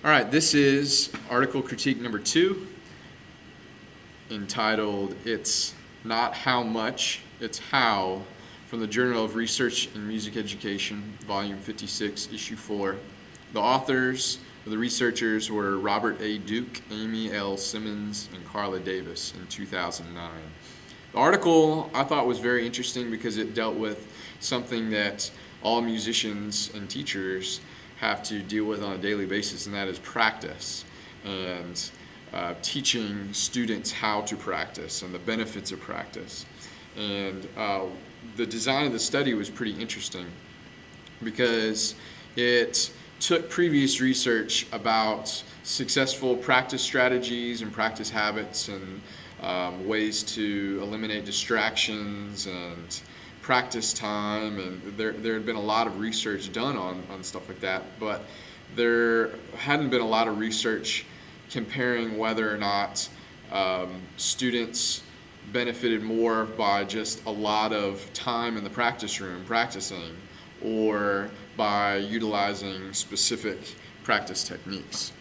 All right, this is article critique number 2, entitled "It's Not How Much, It's How," from the Journal of Research in Music Education, volume 56, issue 4. The authors, the researchers, were Robert A. Duke, Amy L. Simmons, and Carla Davis in 2009. The article I thought was very interesting because it dealt with something that all musicians and teachers have to deal with on a daily basis, and that is practice and teaching students how to practice and the benefits of practice. And the design of the study was pretty interesting because it took previous research about successful practice strategies and practice habits and ways to eliminate distractions and practice time, and there had been a lot of research done on stuff like that, but there hadn't been a lot of research comparing whether or not students benefited more by just a lot of time in the practice room practicing or by utilizing specific practice techniques.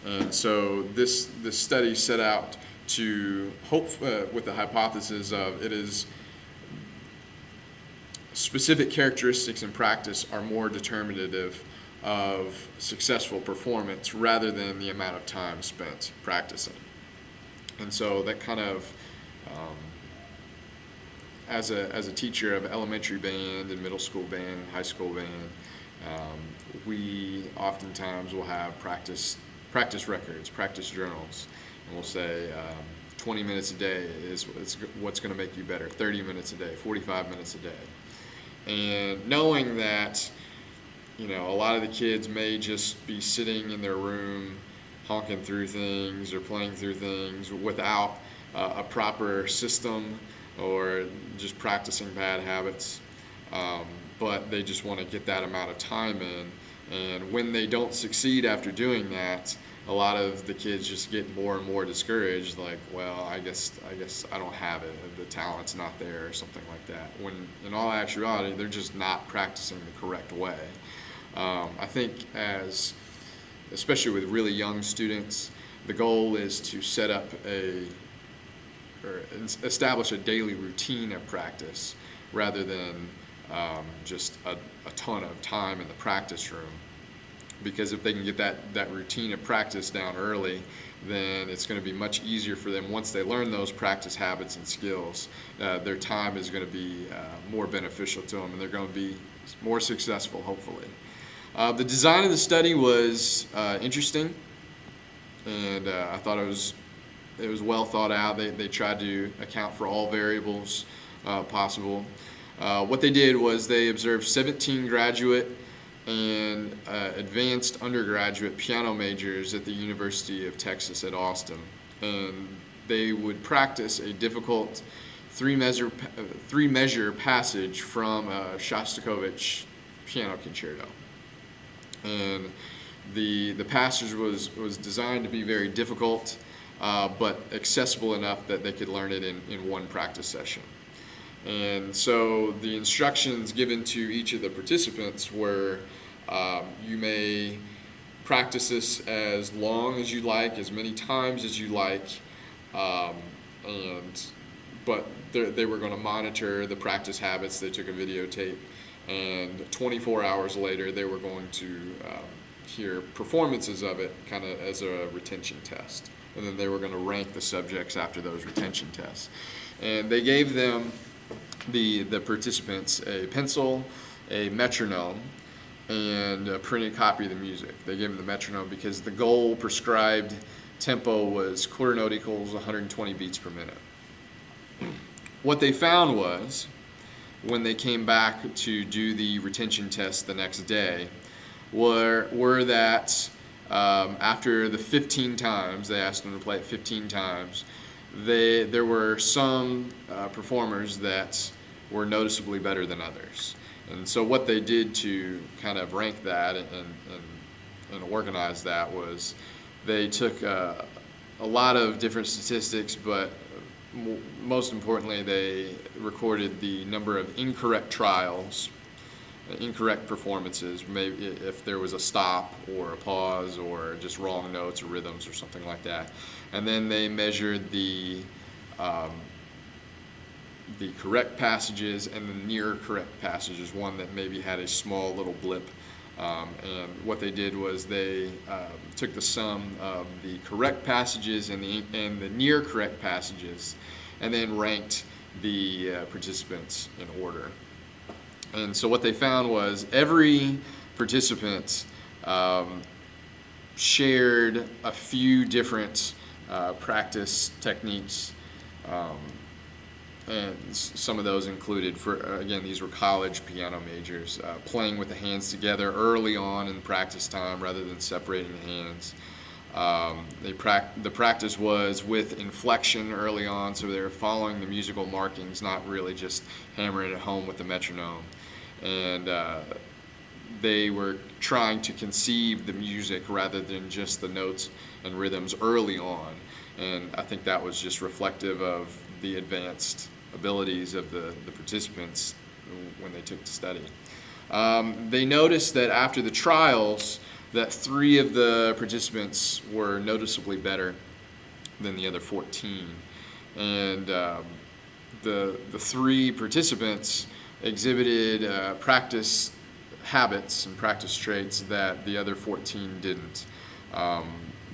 And so this study set out to hope with the hypothesis of it is specific characteristics in practice are more determinative of successful performance rather than the amount of time spent practicing. And so that kind of, as a teacher of elementary band and middle school band and high school band, we oftentimes will have practice records, practice journals, and we'll say 20 minutes a day is what's going to make you better, 30 minutes a day, 45 minutes a day. And knowing that, a lot of the kids may just be sitting in their room honking through things or playing through things without a proper system or just practicing bad habits, but they just want to get that amount of time in. And when they don't succeed after doing that, a lot of the kids just get more and more discouraged, like, well, I guess I don't have it, the talent's not there or something like that, when in all actuality they're just not practicing the correct way. I think especially with really young students, the goal is to set up or establish a daily routine of practice rather than just a ton of time in the practice room. Because if they can get that routine of practice down early, then it's going to be much easier for them once they learn those practice habits and skills. Their time is going to be more beneficial to them, and they're going to be more successful, hopefully. The design of the study was interesting, and I thought it was well thought out. They tried to account for all variables possible. What they did was they observed 17 graduate and advanced undergraduate piano majors at the University of Texas at Austin, and they would practice a difficult three-measure passage from Shostakovich piano concerto. And the passage was designed to be very difficult, but accessible enough that they could learn it in one practice session. And so the instructions given to each of the participants were, you may practice this as long as you like, as many times as you like, but they were going to monitor the practice habits. They took a videotape, and 24 hours later they were going to hear performances of it kind of as a retention test. And then they were going to rank the subjects after those retention tests. And they gave them the participants a pencil, a metronome, and a printed copy of the music. They gave them the metronome because the goal prescribed tempo was quarter note equals 120 beats per minute. What they found was, when they came back to do the retention test the next day, were that after the 15 times, they asked them to play it 15 times, there were some performers that were noticeably better than others. And so what they did to kind of rank that and organize that was they took a lot of different statistics, but most importantly, they recorded the number of incorrect trials incorrect performances, maybe if there was a stop or a pause or just wrong notes or rhythms or something like that. And then they measured the correct passages and the near correct passages, one that maybe had a small little blip. And what they did was they took the sum of the correct passages and the near correct passages, and then ranked the participants in order. And so what they found was every participant shared a few different practice techniques. And some of those included, again, these were college piano majors, playing with the hands together early on in practice time rather than separating the hands. The practice was with inflection early on, so they were following the musical markings, not really just hammering it home with the metronome. And they were trying to conceive the music rather than just the notes and rhythms early on. And I think that was just reflective of the advanced abilities of the participants when they took the study. They noticed that after the trials, that 3 of the participants were noticeably better than the other 14. And the 3 participants exhibited practice habits and practice traits that the other 14 didn't.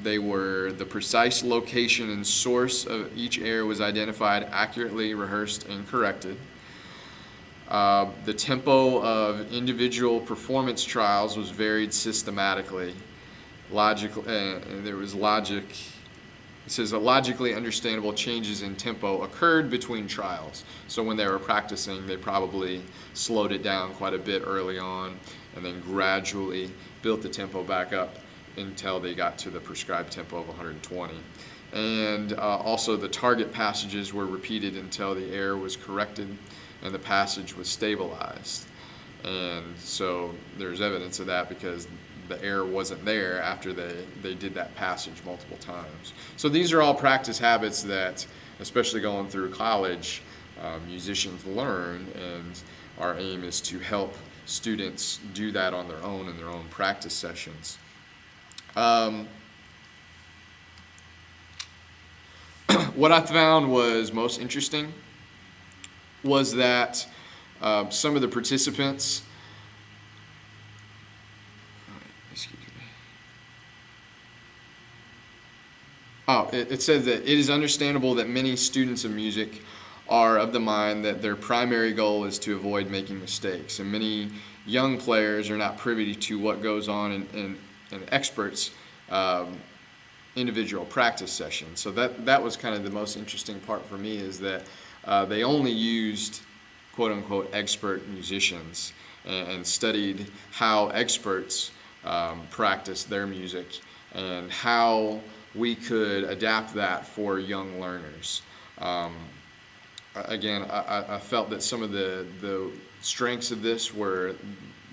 They were the precise location and source of each air was identified, accurately rehearsed and corrected. The tempo of individual performance trials was varied systematically. There was logic. It says that logically understandable changes in tempo occurred between trials. So when they were practicing, they probably slowed it down quite a bit early on and then gradually built the tempo back up until they got to the prescribed tempo of 120. And also the target passages were repeated until the air was corrected and the passage was stabilized. And so there's evidence of that because the air wasn't there after they did that passage multiple times. So these are all practice habits that, especially going through college, musicians learn, and our aim is to help students do that on their own in their own practice sessions. What I found was most interesting was that some of the participants, it says that it is understandable that many students of music are of the mind that their primary goal is to avoid making mistakes, and many young players are not privy to what goes on in experts' individual practice sessions. So that was kind of the most interesting part for me, is that they only used quote-unquote expert musicians and studied how experts practice their music and how we could adapt that for young learners. Again, I felt that some of the strengths of this were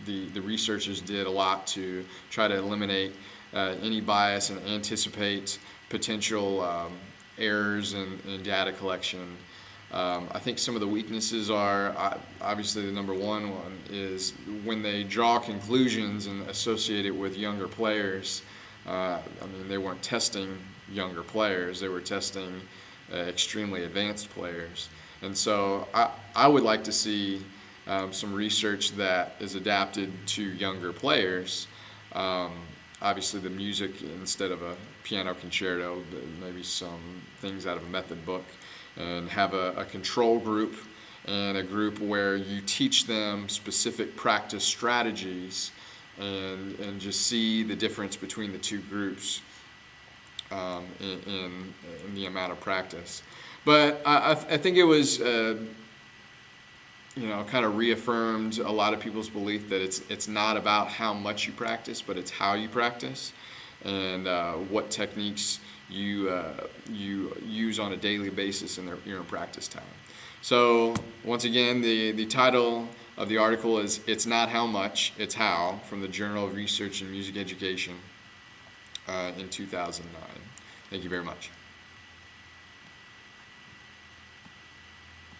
the researchers did a lot to try to eliminate any bias and anticipate potential errors in data collection. I think some of the weaknesses are, obviously the number one is when they draw conclusions and associate it with younger players. I mean, they weren't testing younger players, they were testing extremely advanced players. And so I would like to see some research that is adapted to younger players. Obviously the music, instead of a piano concerto, maybe some things out of a method book, and have a control group and a group where you teach them specific practice strategies and just see the difference between the two groups in the amount of practice. But I think it was kind of reaffirmed a lot of people's belief that it's not about how much you practice, but it's how you practice and what techniques you use on a daily basis in your practice time. So once again, the title of the article is "It's Not How Much, It's How" from the Journal of Research in Music Education in 2009. Thank you very much.